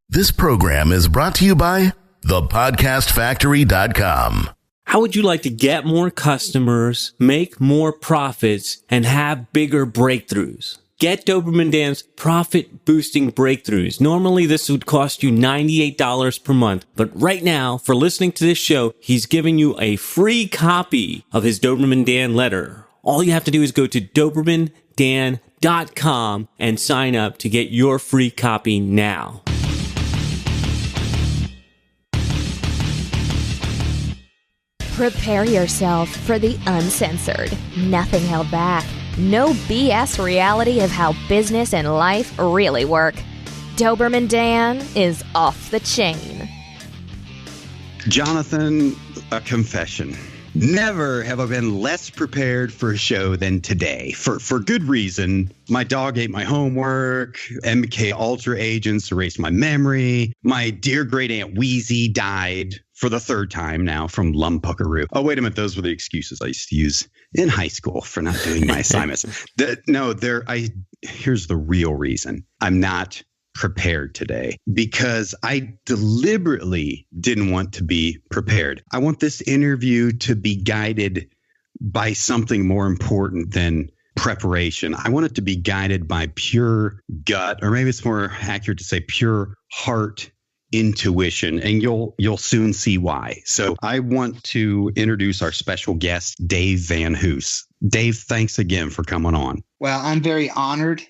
This program is brought to you by thepodcastfactory.com. How would you like to get more customers, make more profits, and have bigger breakthroughs? Get Doberman Dan's Profit Boosting Breakthroughs. Normally, this would cost you $98 per month, but right now, for listening to this show, he's giving you a free copy of his Doberman Dan letter. All you have to do is go to DobermanDan.com and sign up to get your free copy now. Prepare yourself for the uncensored, nothing held back, no BS reality of how business and life really work. Doberman Dan is off the chain. Jonathan, a confession. Never have I been less prepared for a show than today. For good reason. My dog ate my homework. MK Ultra agents erased my memory. My dear great aunt Wheezy died for the third time now from lumpuckaroo. Oh, wait a minute. Those were the excuses I used to use in high school for not doing my assignments. Here's the real reason I'm not prepared today, because I deliberately didn't want to be prepared. I want this interview to be guided by something more important than preparation. I want it to be guided by pure gut, or maybe it's more accurate to say pure heart intuition, and you'll soon see why. So I want to introduce our special guest, Dave VanHoose. Dave, thanks again for coming on. Well, I'm very honored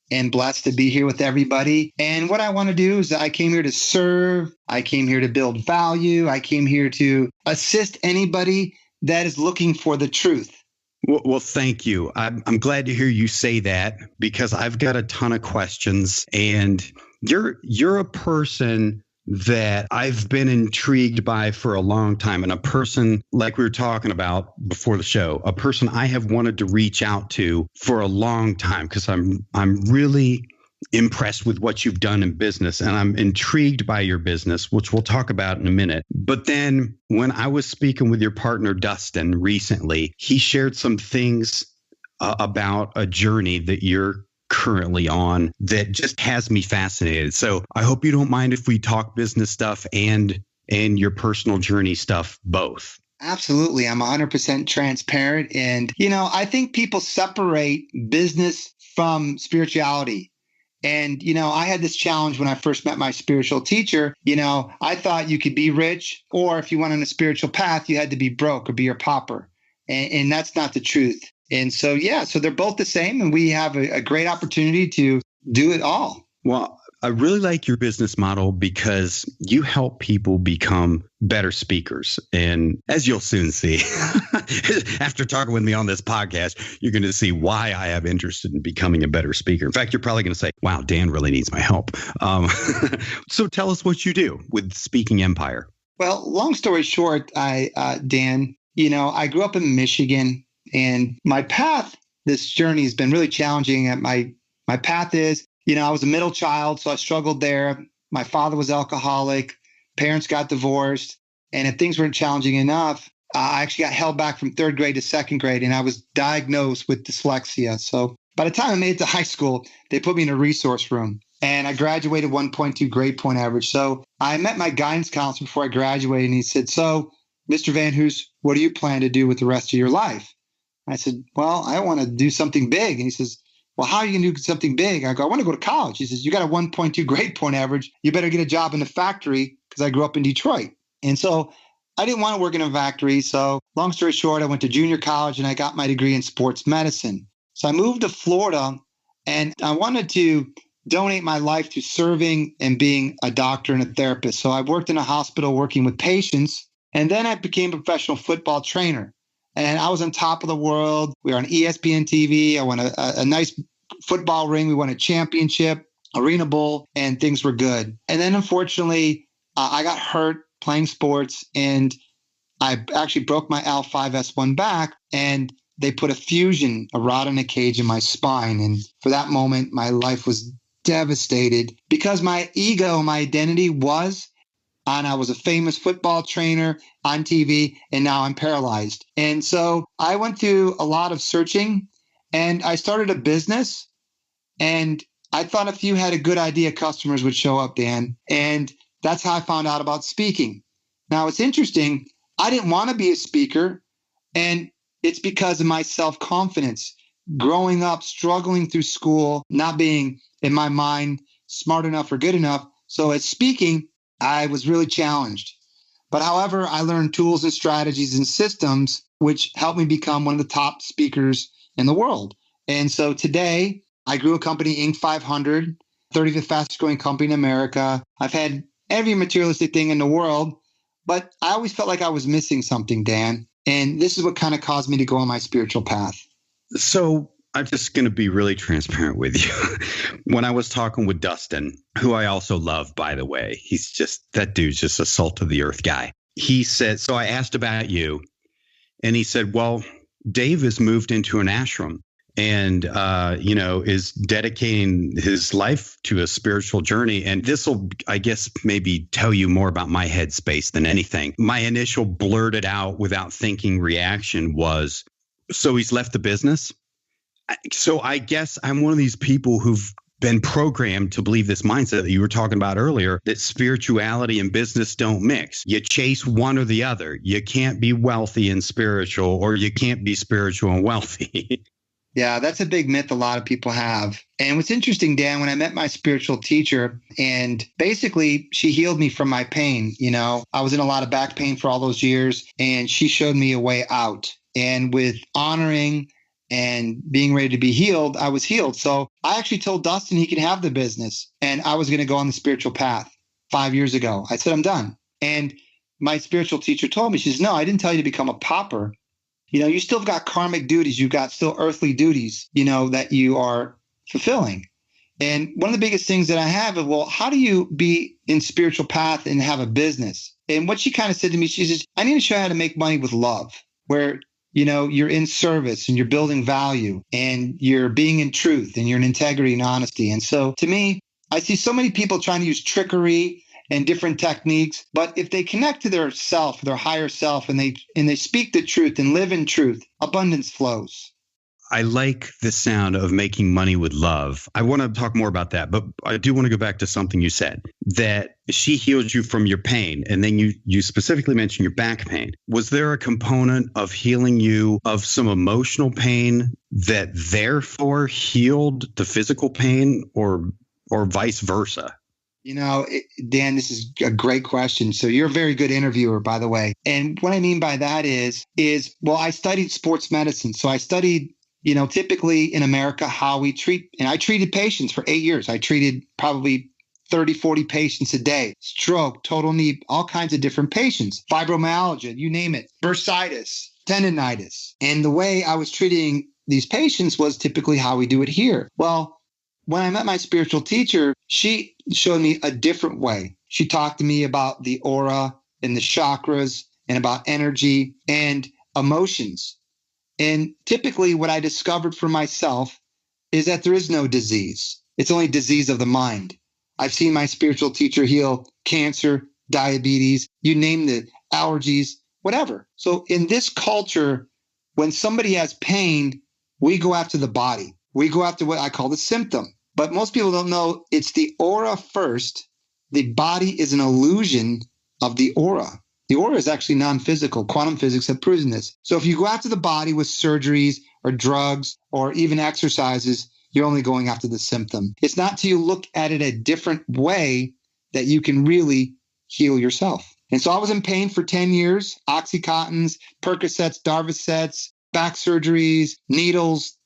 and blessed to be here with everybody. And what I want to do is I came here to serve. I came here to build value. I came here to assist anybody that is looking for the truth. Well, thank you. I'm glad to hear you say that, because I've got a ton of questions, and you're a person that I've been intrigued by for a long time, and a person, like we were talking about before the show, a person I have wanted to reach out to for a long time, because I'm really impressed with what you've done in business, and I'm intrigued by your business, which we'll talk about in a minute. But then when I was speaking with your partner, Dustin, recently, he shared some things about a journey that you're currently on that just has me fascinated. So I hope you don't mind if we talk business stuff and your personal journey stuff both. Absolutely. I'm 100% transparent. And, I think people separate business from spirituality. And, I had this challenge when I first met my spiritual teacher. I thought you could be rich, or if you went on a spiritual path, you had to be broke or be a pauper. And that's not the truth. And so, so they're both the same, and we have a great opportunity to do it all. Well, I really like your business model because you help people become better speakers. And as you'll soon see, after talking with me on this podcast, you're going to see why I have interest in becoming a better speaker. In fact, you're probably going to say, wow, Dan really needs my help. So tell us what you do with Speaking Empire. Well, long story short, Dan, I grew up in Michigan. And my path, this journey has been really challenging. My path is, I was a middle child, so I struggled there. My father was alcoholic. Parents got divorced. And if things weren't challenging enough, I actually got held back from third grade to second grade, and I was diagnosed with dyslexia. So by the time I made it to high school, they put me in a resource room. And I graduated 1.2 grade point average. So I met my guidance counselor before I graduated, and he said, so, Mr. VanHoose, what do you plan to do with the rest of your life? I said, well, I want to do something big. And he says, well, how are you going to do something big? I go, I want to go to college. He says, you got a 1.2 grade point average. You better get a job in the factory, because I grew up in Detroit. And so I didn't want to work in a factory. So long story short, I went to junior college and I got my degree in sports medicine. So I moved to Florida, and I wanted to donate my life to serving and being a doctor and a therapist. So I worked in a hospital working with patients, and then I became a professional football trainer. And I was on top of the world. We were on ESPN TV. I won a nice football ring. We won a championship, Arena Bowl, and things were good. And then unfortunately, I got hurt playing sports, and I actually broke my L5-S1 back, and they put a rod in a cage in my spine. And for that moment, my life was devastated, because my ego, my identity was, and I was a famous football trainer on TV, and now I'm paralyzed. And so I went through a lot of searching, And I started a business, and I thought if you had a good idea, customers would show up, Dan. And that's how I found out about speaking. Now, it's interesting. I didn't want to be a speaker, and it's because of my self-confidence. Growing up, struggling through school, not being, in my mind, smart enough or good enough. So at speaking, I was really challenged. But however, I learned tools and strategies and systems which helped me become one of the top speakers in the world. And so today, I grew a company, Inc. 500, 35th fastest growing company in America. I've had every materialistic thing in the world, but I always felt like I was missing something, Dan. And this is what kind of caused me to go on my spiritual path. So I'm just going to be really transparent with you. When I was talking with Dustin, who I also love, by the way, that dude's just a salt of the earth guy. He said, so I asked about you, and he said, well, Dave has moved into an ashram and, is dedicating his life to a spiritual journey. And this will, I guess, maybe tell you more about my headspace than anything. My initial blurted out without thinking reaction was, so he's left the business? So I guess I'm one of these people who've been programmed to believe this mindset that you were talking about earlier, that spirituality and business don't mix. You chase one or the other. You can't be wealthy and spiritual, or you can't be spiritual and wealthy. Yeah, that's a big myth a lot of people have. And what's interesting, Dan, when I met my spiritual teacher, and basically she healed me from my pain. I was in a lot of back pain for all those years, and she showed me a way out. And with honoring and being ready to be healed, I was healed. So I actually told Dustin he could have the business, and I was going to go on the spiritual path 5 years ago. I said, I'm done. And my spiritual teacher told me, she says, no, I didn't tell you to become a pauper. You still got karmic duties. You've got still earthly duties, that you are fulfilling. And one of the biggest things that I have is, well, how do you be in spiritual path and have a business? And what she kind of said to me, she says, I need to show you how to make money with love, where you're in service and you're building value and you're being in truth and you're in integrity and honesty. And so to me, I see so many people trying to use trickery and different techniques, but if they connect to their self, their higher self, and they speak the truth and live in truth, abundance flows. I like the sound of making money with love. I want to talk more about that, but I do want to go back to something you said, that she healed you from your pain. And then you specifically mentioned your back pain. Was there a component of healing you of some emotional pain that therefore healed the physical pain, or vice versa? Dan, this is a great question. So you're a very good interviewer, by the way. And what I mean by that is, well, I studied sports medicine. So I studied typically in America, how we treat, and I treated patients for 8 years. I treated probably 30, 40 patients a day, stroke, total knee, all kinds of different patients, fibromyalgia, you name it, bursitis, tendonitis. And the way I was treating these patients was typically how we do it here. Well, when I met my spiritual teacher, she showed me a different way. She talked to me about the aura and the chakras and about energy and emotions. And typically what I discovered for myself is that there is no disease. It's only disease of the mind. I've seen my spiritual teacher heal cancer, diabetes, you name it, allergies, whatever. So in this culture, when somebody has pain, we go after the body. We go after what I call the symptom. But most people don't know it's the aura first. The body is an illusion of the aura. The aura is actually non-physical. Quantum physics have proven this. So if you go after the body with surgeries or drugs or even exercises, you're only going after the symptom. It's not till you look at it a different way that you can really heal yourself. And so I was in pain for 10 years, Oxycontins, Percocets, Darvocets, back surgeries, needles.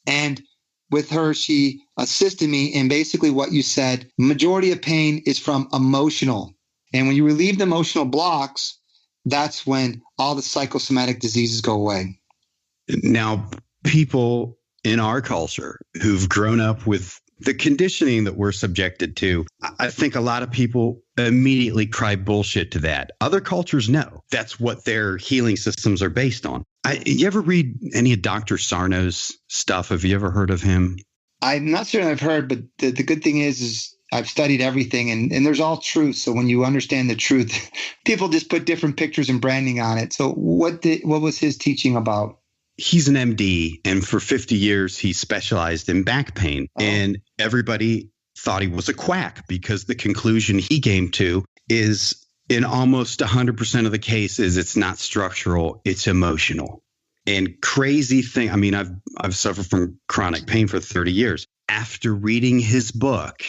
And with her, she assisted me in basically what you said. Majority of pain is from emotional. And when you relieve the emotional blocks, that's when all the psychosomatic diseases go away. Now, people in our culture who've grown up with the conditioning that we're subjected to, I think a lot of people immediately cry bullshit to that. Other cultures know that's what their healing systems are based on. You ever read any of Dr. Sarno's stuff? Have you ever heard of him? I'm not certain I've heard, but the good thing is I've studied everything and there's all truth. So when you understand the truth, people just put different pictures and branding on it. So what was his teaching about? he's an MD, and for 50 years, he specialized in back pain. Oh. And everybody thought he was a quack because the conclusion he came to is in almost 100% of the cases, it's not structural, it's emotional. And crazy thing, I mean, I've suffered from chronic pain for 30 years. After reading his book,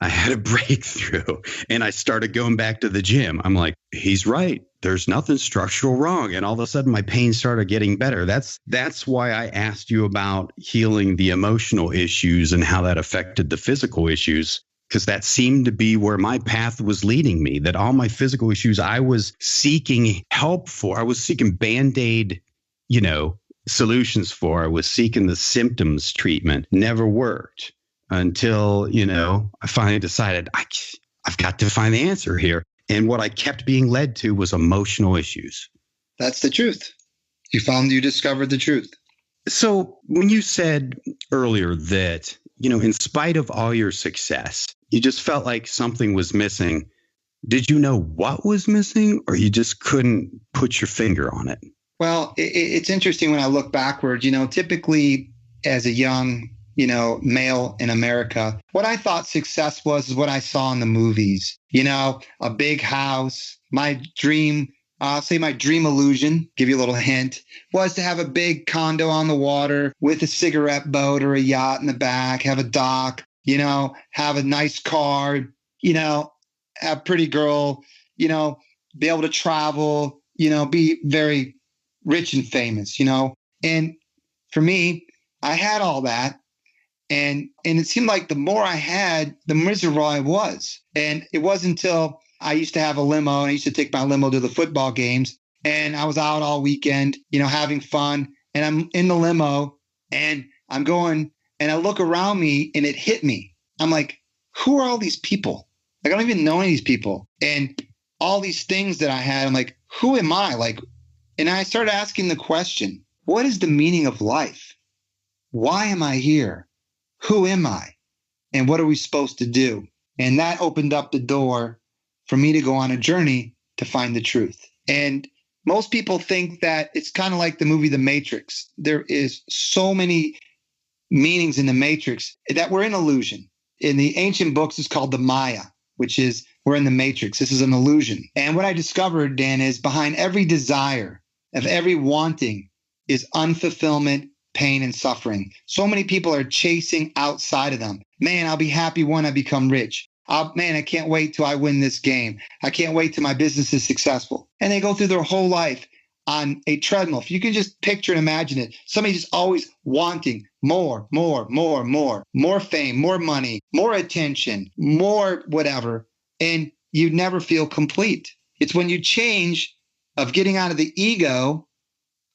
I had a breakthrough and I started going back to the gym. I'm like, he's right. There's nothing structural wrong. And all of a sudden my pain started getting better. That's why I asked you about healing the emotional issues and how that affected the physical issues, because that seemed to be where my path was leading me, that all my physical issues I was seeking help for. I was seeking Band-Aid, solutions for. I was seeking the symptoms treatment. Never worked until, I finally decided I've got to find the answer here. And what I kept being led to was emotional issues. That's the truth. You discovered the truth. So when you said earlier that, in spite of all your success, you just felt like something was missing. Did you know what was missing, or you just couldn't put your finger on it? Well, it's interesting when I look backward, typically as a young, male in America, what I thought success was is what I saw in the movies, a big house. My dream, I'll say my dream illusion, give you a little hint, was to have a big condo on the water with a cigarette boat or a yacht in the back, have a dock, have a nice car, have a pretty girl, be able to travel, be very rich and famous, and for me, I had all that. And it seemed like the more I had, the miserable I was. And it wasn't until I used to have a limo, and I used to take my limo to the football games, and I was out all weekend, having fun. And I'm in the limo and I'm going, and I look around me and it hit me. I'm like, who are all these people? Like, I don't even know any of these people. And all these things that I had, I'm like, who am I? And I started asking the question, what is the meaning of life? Why am I here? Who am I? And what are we supposed to do? And that opened up the door for me to go on a journey to find the truth. And most people think that it's kind of like the movie The Matrix. There is so many meanings in The Matrix that we're in illusion. In the ancient books, it's called the Maya, which is we're in the Matrix. This is an illusion. And what I discovered, Dan, is behind every desire of every wanting is unfulfillment, pain, and suffering. So many people are chasing outside of them. Man, I'll be happy when I become rich. Man, I can't wait till I win this game. I can't wait till my business is successful. And they go through their whole life on a treadmill. If you can just picture and imagine it, somebody just always wanting more fame, more money, more attention, more whatever. And you never feel complete. It's when you change of getting out of the ego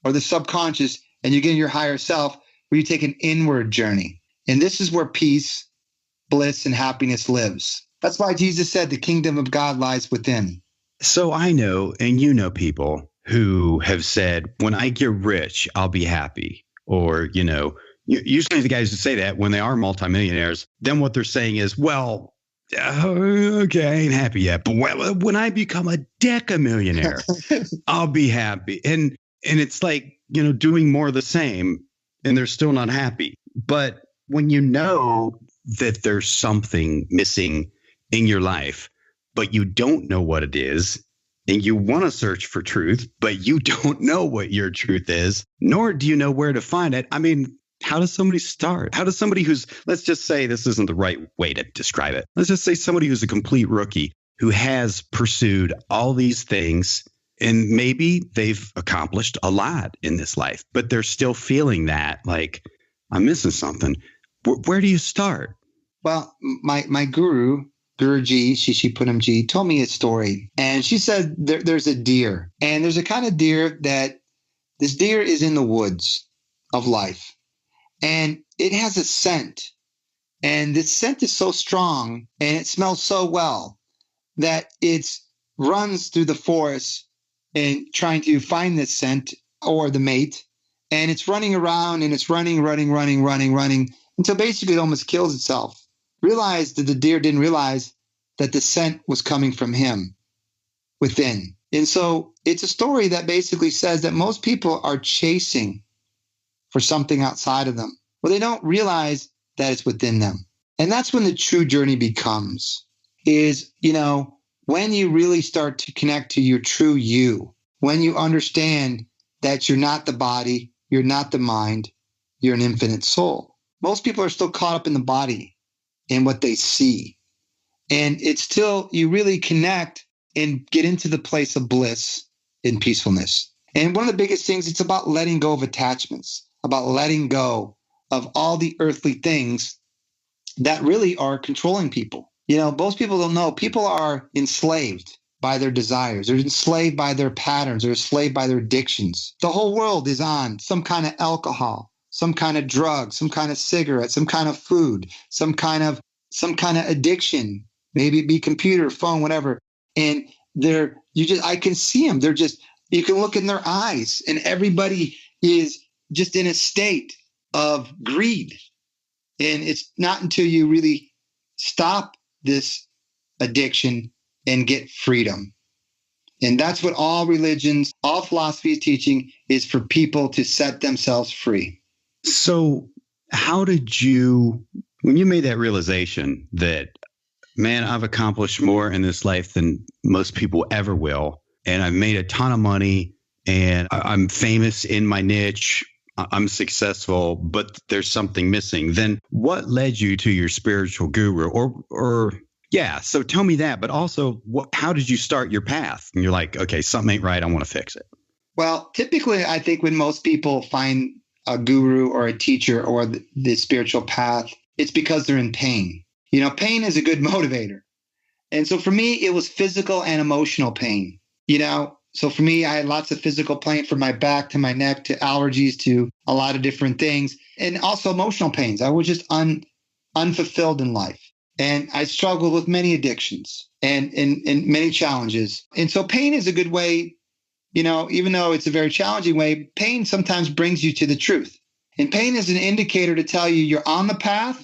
or the subconscious and you get in your higher self, where you take an inward journey. And this is where peace, bliss, and happiness lives. That's why Jesus said the kingdom of God lies within. So I know, and you know people who have said, when I get rich, I'll be happy. Or, usually the guys who say that when they are multimillionaires, then what they're saying is, well, okay, I ain't happy yet. But when I become a decamillionaire, I'll be happy. And it's like, doing more of the same, and they're still not happy. But when you know that there's something missing in your life, but you don't know what it is, and you want to search for truth, but you don't know what your truth is, nor do you know where to find it. I mean, how does somebody start? How does somebody who's, let's just say this isn't the right way to describe it. Let's just say somebody who's a complete rookie who has pursued all these things, and maybe they've accomplished a lot in this life, but they're still feeling that like, I'm missing something. Where do you start? Well, my guru, Guruji, she put him G, told me a story. And she said there's a deer. And there's a kind of deer that this deer is in the woods of life. And it has a scent. And this scent is so strong and it smells so well that it runs through the forest and trying to find this scent or the mate. And it's running around and it's running until basically it almost kills itself. Realized that the deer didn't realize that the scent was coming from him within. And so it's a story that basically says that most people are chasing for something outside of them. Well, they don't realize that it's within them. And that's when the true journey becomes, is, when you really start to connect to your true you, when you understand that you're not the body, you're not the mind, you're an infinite soul. Most people are still caught up in the body and what they see. And it's still, you really connect and get into the place of bliss and peacefulness. And one of the biggest things, it's about letting go of attachments, about letting go of all the earthly things that really are controlling people. Most people don't know. People are enslaved by their desires. They're enslaved by their patterns. They're enslaved by their addictions. The whole world is on some kind of alcohol, some kind of drug, some kind of cigarette, some kind of food, some kind of addiction. Maybe it be computer, phone, whatever. And I can see them. You can look in their eyes, and everybody is just in a state of greed. And it's not until you really stop this addiction and get freedom. And that's what all religions, all philosophy is teaching, is for people to set themselves free. So how did you, when you made that realization that, man, I've accomplished more in this life than most people ever will, and I've made a ton of money, and I'm famous in my niche, I'm successful, but there's something missing, then what led you to your spiritual guru? So tell me that, but also how did you start your path? And you're like, okay, something ain't right, I want to fix it. Well, typically, I think when most people find a guru or a teacher or the spiritual path, it's because they're in pain. Pain is a good motivator. And so for me, it was physical and emotional pain. So for me, I had lots of physical pain from my back to my neck to allergies to a lot of different things, and also emotional pains. I was just unfulfilled in life. And I struggled with many addictions and many challenges. And so pain is a good way, even though it's a very challenging way, pain sometimes brings you to the truth. And pain is an indicator to tell you you're on the path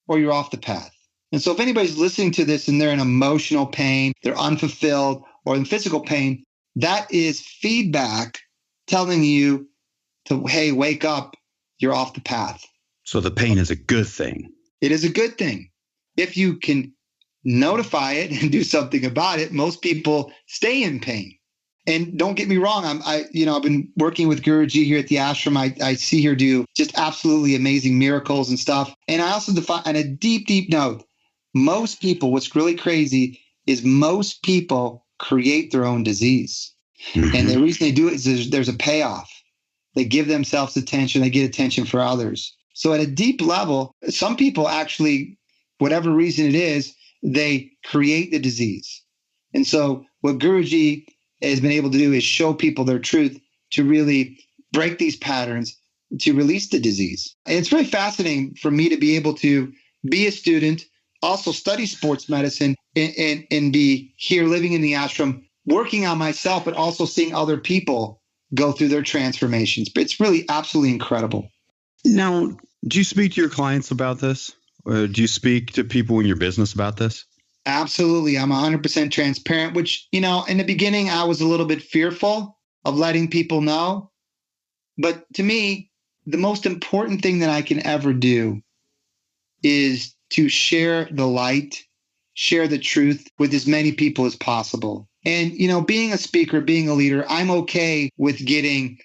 or you're off the path. And so if anybody's listening to this and they're in emotional pain, they're unfulfilled, or in physical pain, that is feedback telling you to, hey, wake up, you're off the path. So the pain is a good thing. It is a good thing. If you can notify it and do something about it, most people stay in pain. And don't get me wrong, I've been working with Guruji here at the ashram. I see her do just absolutely amazing miracles and stuff. And I also define on a deep, deep note, most people, what's really crazy is most people create their own disease. Mm-hmm. And the reason they do it is there's a payoff. They give themselves attention. They get attention for others. So at a deep level, some people actually, whatever reason it is, they create the disease. And so what Guruji has been able to do is show people their truth to really break these patterns, to release the disease. And it's really fascinating for me to be able to be a student, also study sports medicine, and be here living in the ashram, working on myself, but also seeing other people go through their transformations. But it's really absolutely incredible. Now, do you speak to your clients about this? Or do you speak to people in your business about this? Absolutely. I'm 100% transparent, which, in the beginning, I was a little bit fearful of letting people know. But to me, the most important thing that I can ever do is to share the light, share the truth with as many people as possible. And, being a speaker, being a leader, I'm okay with getting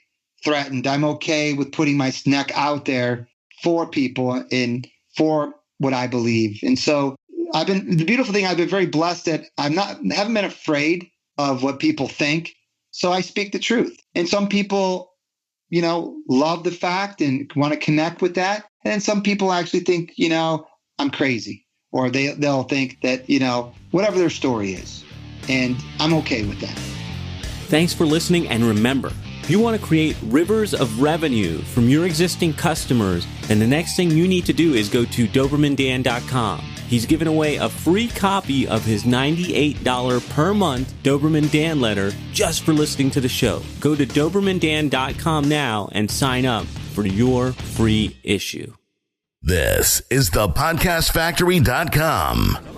threatened. I'm okay with putting my neck out there for people and for what I believe. And so the beautiful thing, I've been very blessed that haven't been afraid of what people think. So I speak the truth. And some people, love the fact and want to connect with that. And then some people actually think, I'm crazy, or they'll think that, whatever their story is. And I'm okay with that. Thanks for listening. And remember, if you want to create rivers of revenue from your existing customers, then the next thing you need to do is go to DobermanDan.com. He's giving away a free copy of his $98 per month Doberman Dan letter just for listening to the show. Go to DobermanDan.com now and sign up for your free issue. This is the podcastfactory.com.